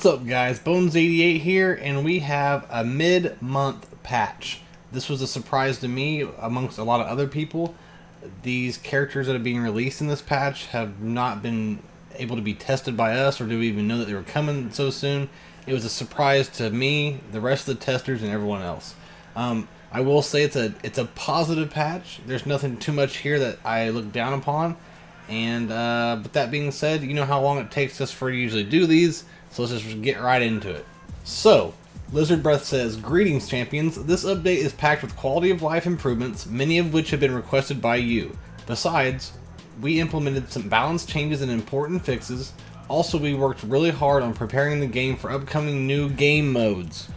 What's up guys, Bones88 here, and we have a mid-month patch. This was a surprise to me amongst a lot of other people. These characters that are being released in this patch have not been able to be tested by us, or do we even know that they were coming so soon. It was a surprise to me, the rest of the testers, and everyone else. I will say it's a positive patch. There's nothing too much here that I look down upon. And but that being said, you know how long it takes us for to usually do these, so let's just get right into it. So, Lizard Breath says, "Greetings, champions. This update is packed with quality of life improvements, many of which have been requested by you. Besides, we implemented some balance changes and important fixes. Also, we worked really hard on preparing the game for upcoming new game modes."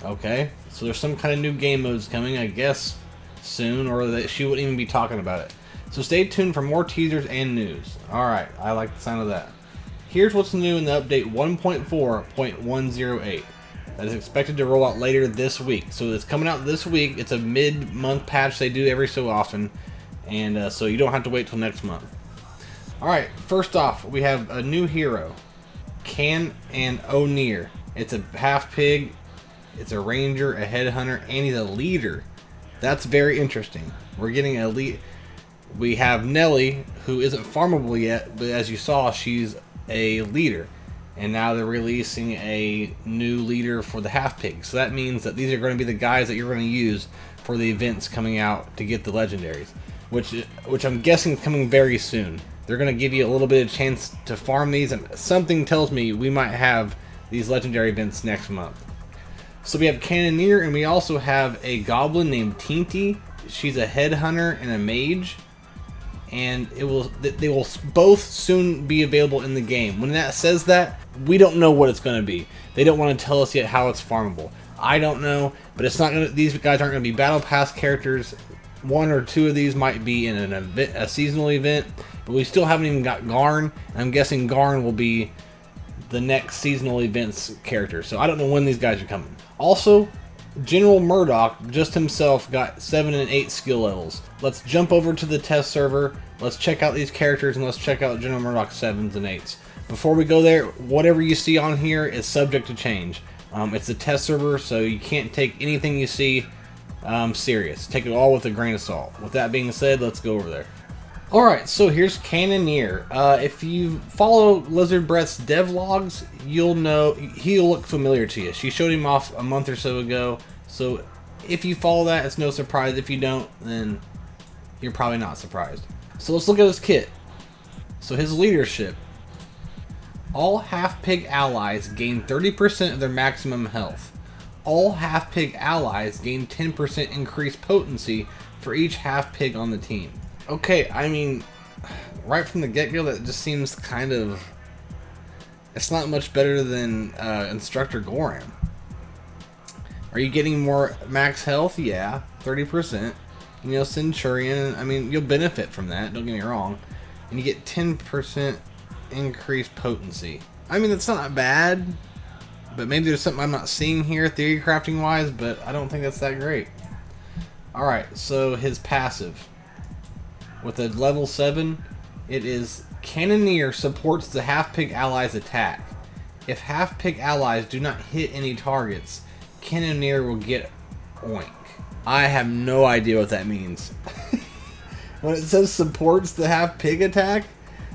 Okay, so there's some kind of new game modes coming, I guess, soon, or that she wouldn't even be talking about it. So stay tuned for more teasers and news. Alright, I like the sound of that. Here's what's new in the update 1.4.108 that is expected to roll out later this week. So it's coming out this week. It's a mid-month patch they do every so often, and so you don't have to wait till next month. Alright, first off, we have a new hero, Can and O'Near. It's a half pig, it's a ranger, a headhunter, and he's a leader. That's very interesting. We're getting a lead. We have Nelly, who isn't farmable yet, but as you saw, she's a leader. And now they're releasing a new leader for the half pig. So that means that these are going to be the guys that you're going to use for the events coming out to get the legendaries, which I'm guessing is coming very soon. They're going to give you a little bit of chance to farm these, and something tells me we might have these legendary events next month. So we have Cannoneer, and we also have a goblin named Teenty. She's a headhunter and a mage. And they will both soon be available in the game. When that says that, we don't know what it's going to be. They don't want to tell us yet how it's farmable. I don't know, but it's not going to. These guys aren't going to be battle pass characters. One or two of these might be in an event, a seasonal event, but we still haven't even got Garn. I'm guessing Garn will be the next seasonal events character. So I don't know when these guys are coming. Also, General Murdock just himself got 7 and 8 skill levels. Let's jump over to the test server. Let's check out these characters and let's check out General Murdock's 7s and 8s. Before we go there, whatever you see on here is subject to change. It's a test server, so you can't take anything you see serious. Take it all with a grain of salt. With that being said, let's go over there. Alright, so here's Cannoneer. If you follow Lizard Breath's devlogs, you'll know he'll look familiar to you. She showed him off a month or so ago, so if you follow that, it's no surprise. If you don't, then you're probably not surprised. So let's look at his kit. So his leadership. All half-pig allies gain 30% of their maximum health. All half-pig allies gain 10% increased potency for each half-pig on the team. Okay, I mean, right from the get-go, that just seems kind of... It's not much better than Instructor Goran. Are you getting more max health? Yeah, 30%. You know, Centurion, I mean, you'll benefit from that, don't get me wrong. And you get 10% increased potency. I mean, that's not bad, but maybe there's something I'm not seeing here theory crafting wise, but I don't think that's that great. Alright, so his passive. With a level 7, it is Cannoneer supports the half-pig allies' attack. If half-pig allies do not hit any targets, Cannoneer will get oink. I have no idea what that means. When it says supports the half-pig attack,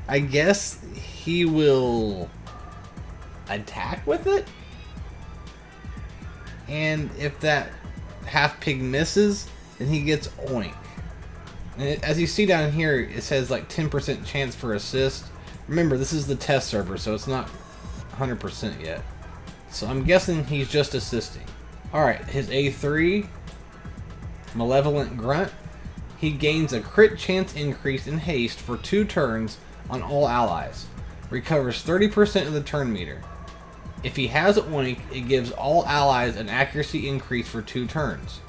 I guess he will attack with it? And if that half-pig misses, then he gets oink. And as you see down here, it says like 10% chance for assist. Remember, this is the test server, so it's not 100% yet. So I'm guessing he's just assisting. Alright, his A3, Malevolent Grunt. He gains a crit chance increase in haste for 2 turns on all allies. Recovers 30% of the turn meter. If he has oink, it gives all allies an accuracy increase for 2 turns.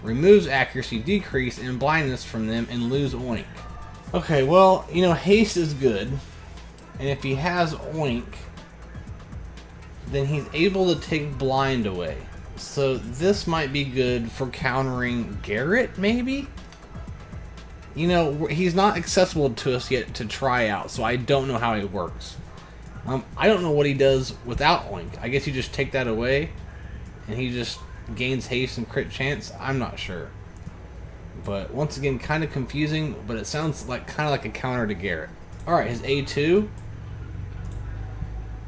Removes accuracy decrease and blindness from them and lose oink. Okay, well, you know, haste is good. And if he has oink, then he's able to take blind away. So this might be good for countering Garrett, maybe? You know, he's not accessible to us yet to try out, so I don't know how he works. I don't know what he does without Oink. I guess you just take that away, and he just gains haste and crit chance. I'm not sure. But once again, kind of confusing, but it sounds like kind of like a counter to Garrett. Alright, his A2.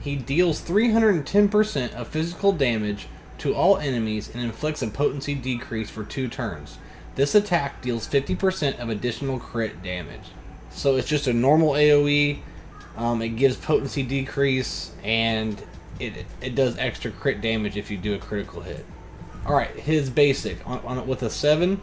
He deals 310% of physical damage to all enemies and inflicts a potency decrease for 2 turns. This attack deals 50% of additional crit damage. So it's just a normal AoE. It gives potency decrease, and it does extra crit damage if you do a critical hit. Alright, his basic. With a 7,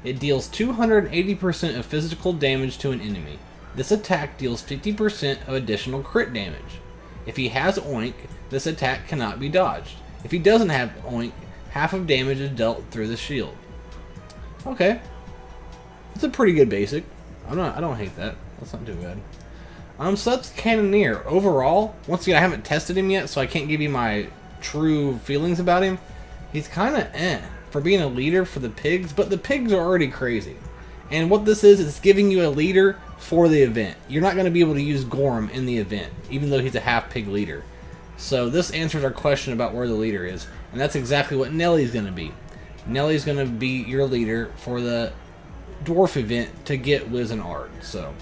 it deals 280% of physical damage to an enemy. This attack deals 50% of additional crit damage. If he has Oink, this attack cannot be dodged. If he doesn't have Oink, half of damage is dealt through the shield. Okay. It's a pretty good basic. I don't hate that. That's not too bad. So that's Cannoneer. Overall, once again, I haven't tested him yet, so I can't give you my true feelings about him. He's kind of for being a leader for the pigs, but the pigs are already crazy. And what this is, it's giving you a leader for the event. You're not going to be able to use Gorm in the event, even though he's a half-pig leader. So this answers our question about where the leader is, and that's exactly what Nelly's going to be. Nelly's going to be your leader for the dwarf event to get Wiz and Art. So,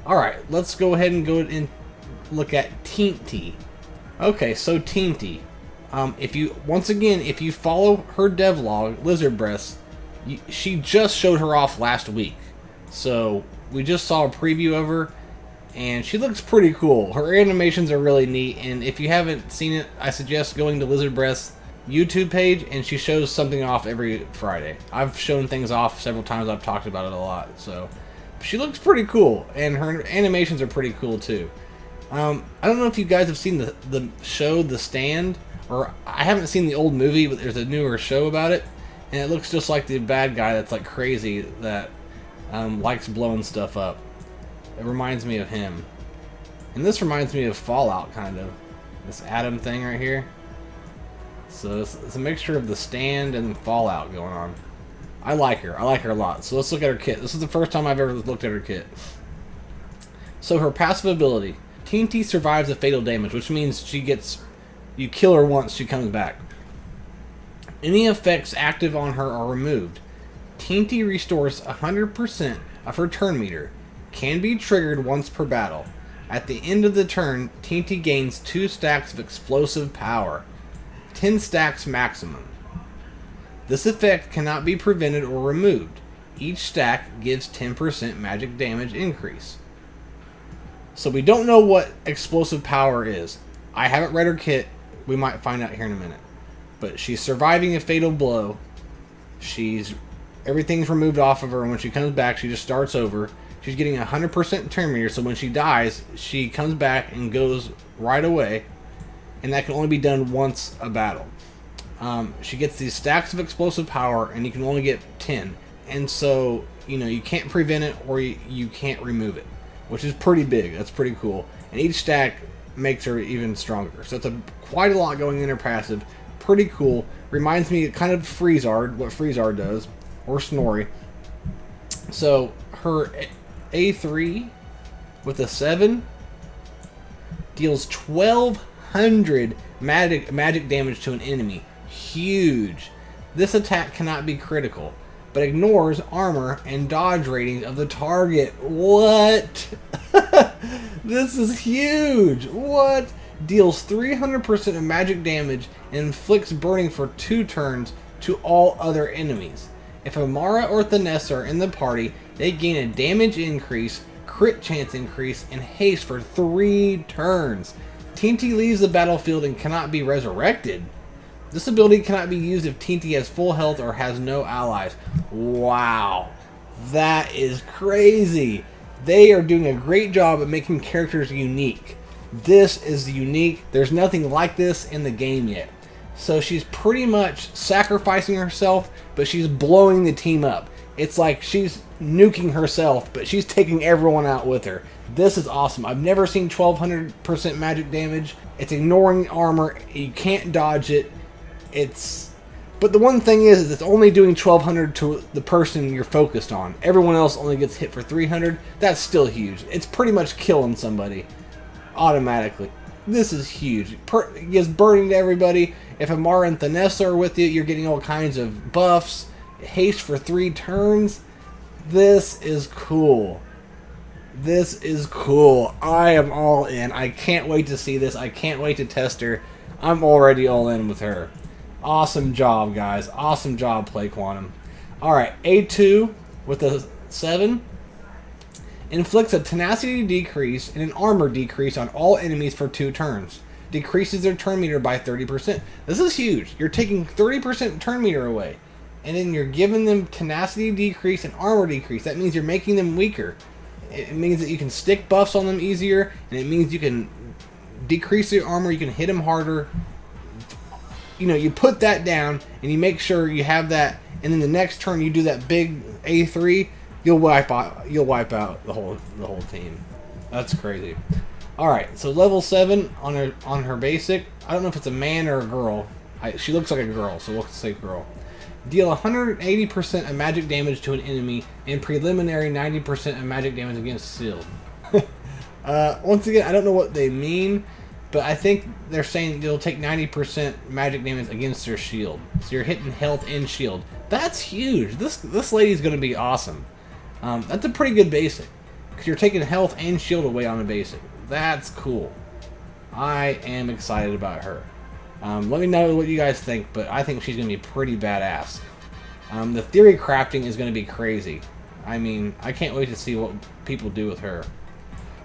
alright, let's go ahead and go and look at Teenty. Okay, so Teenty. If you follow her devlog, Lizard Breast, she just showed her off last week. So we just saw a preview of her, and she looks pretty cool. Her animations are really neat, and if you haven't seen it, I suggest going to Lizard Breast's YouTube page, and she shows something off every Friday. I've shown things off several times. I've talked about it a lot. So she looks pretty cool, and her animations are pretty cool too. I don't know if you guys have seen the show The Stand, or I haven't seen the old movie, but there's a newer show about it, and it looks just like the bad guy that's like crazy, that likes blowing stuff up. It reminds me of him. And this reminds me of Fallout, kind of. This Adam thing right here. So it's a mixture of The Stand and Fallout going on. I like her. I like her a lot. So let's look at her kit. This is the first time I've ever looked at her kit. So her passive ability. Teenty survives a fatal damage, which means you kill her once, she comes back. Any effects active on her are removed. Teenty restores 100% of her turn meter. Can be triggered once per battle. At the end of the turn, Teenty gains 2 stacks of explosive power. 10 stacks maximum. This effect cannot be prevented or removed. Each stack gives 10% magic damage increase. So we don't know what explosive power is. I haven't read her kit. We might find out here in a minute. But she's surviving a fatal blow. Everything's removed off of her, and when she comes back, she just starts over. She's getting 100% turn meter, so when she dies, she comes back and goes right away. And that can only be done once a battle. She gets these stacks of explosive power, and you can only get 10. And so, you can't prevent it, or you can't remove it, which is pretty big. That's pretty cool. And each stack makes her even stronger. So it's quite a lot going in her passive. Pretty cool. Reminds me kind of Freezard, what Freezard does, or Snorri. So her A3 with a 7 deals 1200 magic damage to an enemy. Huge. This attack cannot be critical, but ignores armor and dodge ratings of the target. What? This is huge. What? Deals 300% of magic damage and inflicts burning for 2 turns to all other enemies. If Amara or Thanessa are in the party, they gain a damage increase, crit chance increase, and haste for 3 turns. Teenty leaves the battlefield and cannot be resurrected. This ability cannot be used if Teenty has full health or has no allies. Wow. That is crazy. They are doing a great job at making characters unique. This is unique. There's nothing like this in the game yet. So she's pretty much sacrificing herself, but she's blowing the team up. It's like she's nuking herself, but she's taking everyone out with her. This is awesome. I've never seen 1200% magic damage. It's ignoring armor. You can't dodge it. But the one thing is it's only doing 1200 to the person you're focused on. Everyone else only gets hit for 300. That's still huge. It's pretty much killing somebody automatically. This is huge. It gives burning to everybody. If Amara and Thanessa are with you, you're getting all kinds of buffs. Haste for 3 turns. This is cool. This is cool. I am all in. I can't wait to see this. I can't wait to test her. I'm already all in with her. Awesome job, guys. Awesome job, Play Quantum. Alright, A2 with a 7. Inflicts a tenacity decrease and an armor decrease on all enemies for 2 turns. Decreases their turn meter by 30%. This is huge. You're taking 30% turn meter away. And then you're giving them tenacity decrease and armor decrease. That means you're making them weaker. It means that you can stick buffs on them easier. And it means you can decrease their armor. You can hit them harder. You know, you put that down and you make sure you have that. And then the next turn you do that big A3. You'll wipe out the whole team. That's crazy. All right, so level 7 on her basic. I don't know if it's a man or a girl. She looks like a girl, so we'll say girl. Deal 180% of magic damage to an enemy and preliminary 90% of magic damage against shield. Once again, I don't know what they mean, but I think they're saying you'll take 90% magic damage against their shield. So you're hitting health and shield. That's huge. This lady's going to be awesome. That's a pretty good basic, because you're taking health and shield away on a basic. That's cool. I am excited about her. Let me know what you guys think, but I think she's going to be pretty badass. The theory crafting is going to be crazy. I mean, I can't wait to see what people do with her.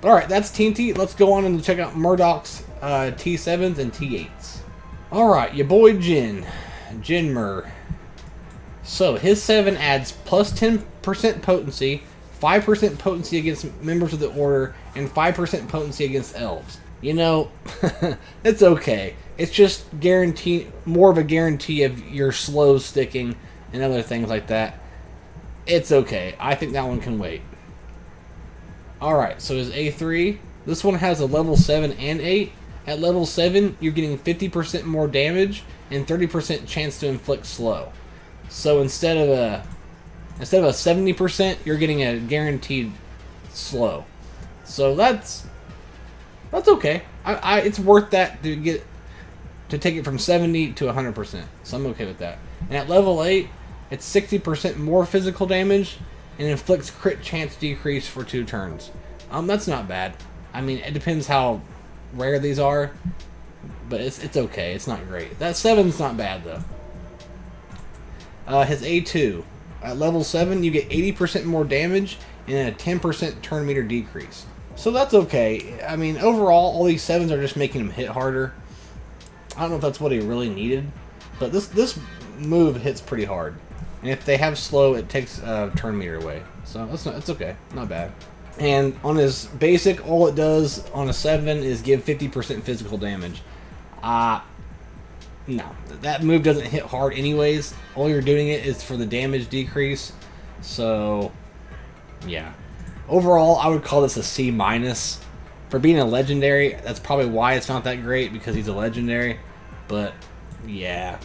But alright, that's TNT. Let's go on and check out Murdock's T7's and T8's. Alright, your boy Jin Mur. So, his 7 adds plus 10% potency, 5% potency against members of the Order, and 5% potency against elves. You know, it's okay. It's just more of a guarantee of your slow sticking and other things like that. It's okay. I think that one can wait. Alright, so his A3. This one has a level 7 and 8. At level 7, you're getting 50% more damage and 30% chance to inflict slow. So instead of a 70%, you're getting a guaranteed slow. So that's okay. It's worth that to take it from 70 to 100%. So I'm okay with that. And at level 8, it's 60% more physical damage and inflicts crit chance decrease for 2 turns. That's not bad. I mean, it depends how rare these are, but it's okay. It's not great. That 7's not bad though. His A2. At level 7, you get 80% more damage and a 10% turn meter decrease. So that's okay. I mean, overall, all these 7s are just making him hit harder. I don't know if that's what he really needed, but this move hits pretty hard. And if they have slow, it takes turn meter away. So it's okay. Not bad. And on his basic, all it does on a 7 is give 50% physical damage. No, that move doesn't hit hard anyways. All you're doing it is for the damage decrease. So, yeah. Overall, I would call this a C-. For being a legendary, that's probably why it's not that great, because he's a legendary. But, yeah,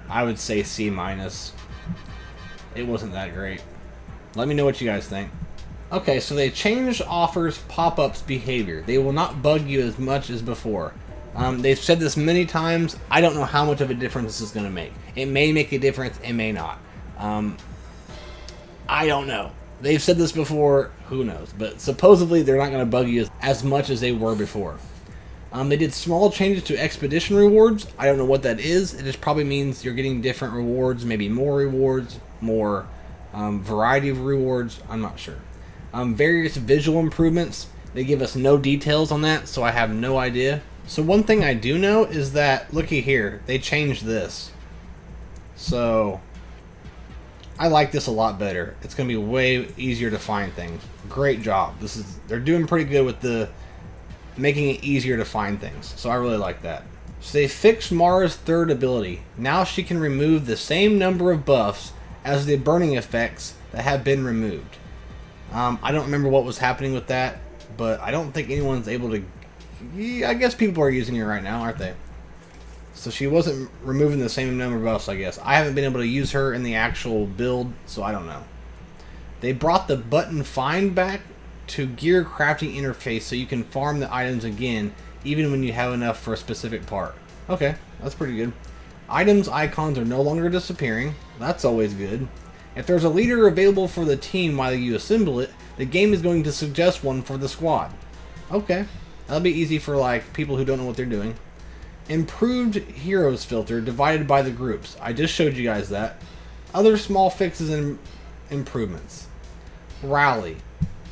I would say C-. It wasn't that great. Let me know what you guys think. Okay, so they changed offers pop-ups behavior. They will not bug you as much as before. They've said this many times. I don't know how much of a difference this is going to make. It may make a difference. It may not. I don't know. They've said this before. Who knows? But supposedly they're not going to bug you as much as they were before. They did small changes to expedition rewards. I don't know what that is. It just probably means you're getting different rewards. Maybe more rewards. More variety of rewards. I'm not sure. Various visual improvements. They give us no details on that, so I have no idea. So one thing I do know is that, looky here, they changed this. So, I like this a lot better. It's going to be way easier to find things. Great job. They're doing pretty good with making it easier to find things. So I really like that. So they fixed Mara's third ability. Now she can remove the same number of buffs as the burning effects that have been removed. I don't remember what was happening with that, but I don't think anyone's able to... I guess people are using it right now, aren't they? So she wasn't removing the same number of buffs, I guess. I haven't been able to use her in the actual build, so I don't know. They brought the button Find back to gear crafting interface so you can farm the items again even when you have enough for a specific part. Okay, that's pretty good. Items icons are no longer disappearing. That's always good. If there's a leader available for the team while you assemble it, the game is going to suggest one for the squad. Okay, that'll be easy for like people who don't know what they're doing. Improved heroes filter divided by the groups. I just showed you guys that. Other small fixes and improvements. Rally.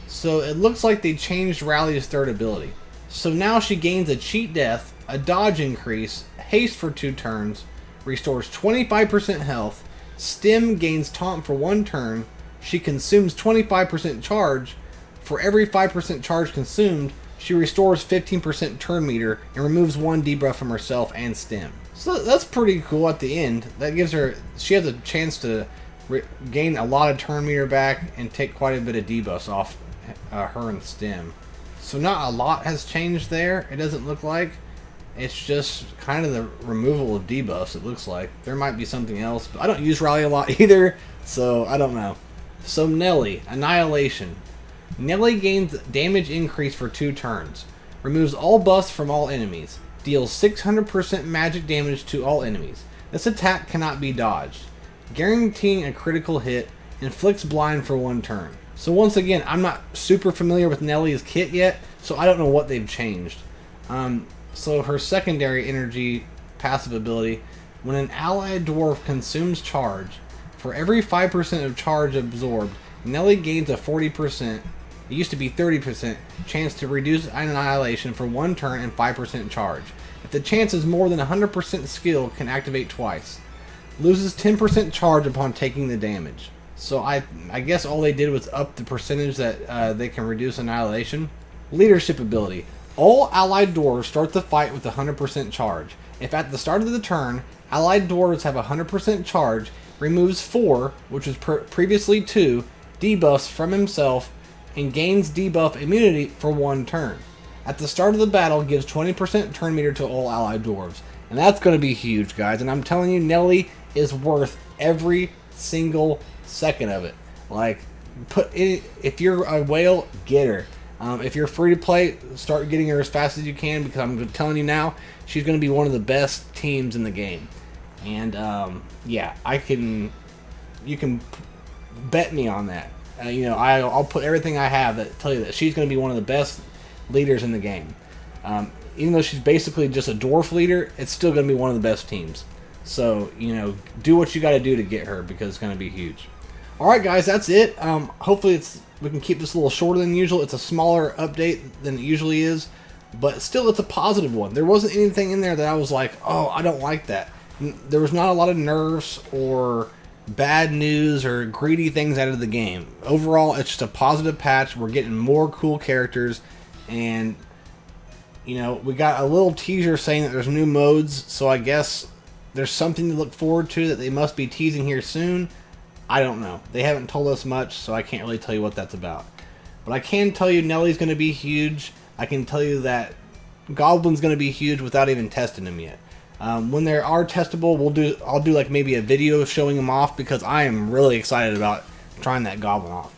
So it looks like they changed Rally's third ability. So now she gains a cheat death, a dodge increase, haste for 2 turns, restores 25% health, stim gains taunt for 1 turn, she consumes 25% charge. For every 5% charge consumed, she restores 15% turn meter and removes 1 debuff from herself and stim. So that's pretty cool at the end. That gives her, she has a chance to gain a lot of turn meter back and take quite a bit of debuffs off her and stim. So not a lot has changed there, it doesn't look like. It's just kind of the removal of debuffs, it looks like. There might be something else, but I don't use Rally a lot either, so I don't know. So Nelly, Annihilation. Nelly gains damage increase for 2 turns. Removes all buffs from all enemies. Deals 600% magic damage to all enemies. This attack cannot be dodged. Guaranteeing a critical hit. Inflicts blind for 1 turn. So once again, I'm not super familiar with Nelly's kit yet, so I don't know what they've changed. So her secondary energy passive ability, when an allied dwarf consumes charge, for every 5% of charge absorbed, Nelly gains a 40%, it used to be 30%, chance to reduce Annihilation for 1 turn and 5% charge. If the chance is more than 100% skill, can activate twice. Loses 10% charge upon taking the damage. So I guess all they did was up the percentage that they can reduce Annihilation. Leadership ability. All allied dwarves start the fight with 100% charge. If at the start of the turn, allied dwarves have 100% charge, removes 4, which was previously 2, debuffs from himself, and gains debuff immunity for 1 turn. At the start of the battle, gives 20% turn meter to all allied dwarves. And that's going to be huge, guys. And I'm telling you, Nelly is worth every single second of it. Like, if you're a whale, get her. If you're free to play, start getting her as fast as you can, because I'm telling you now, she's going to be one of the best teams in the game. And yeah, you can bet me on that. I'll put everything I have that tell you that she's going to be one of the best leaders in the game. Even though she's basically just a dwarf leader, it's still going to be one of the best teams. So, do what you got to do to get her, because it's going to be huge. Alright guys, that's it. Hopefully we can keep this a little shorter than usual. It's a smaller update than it usually is, but still it's a positive one. There wasn't anything in there that I was like, oh, I don't like that. There was not a lot of nerfs or bad news or greedy things out of the game. Overall, it's just a positive patch. We're getting more cool characters, and we got a little teaser saying that there's new modes, so I guess there's something to look forward to that they must be teasing here soon. I don't know. They haven't told us much, so I can't really tell you what that's about. But I can tell you Nelly's going to be huge. I can tell you that Goblin's going to be huge without even testing them yet. When they are testable, I'll do like maybe a video showing them off, because I am really excited about trying that Goblin off.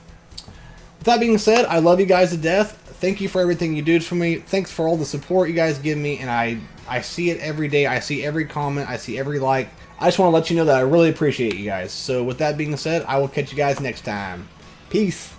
With that being said, I love you guys to death. Thank you for everything you do for me. Thanks for all the support you guys give me, and I see it every day. I see every comment. I see every like. I just want to let you know that I really appreciate you guys. So with that being said, I will catch you guys next time. Peace.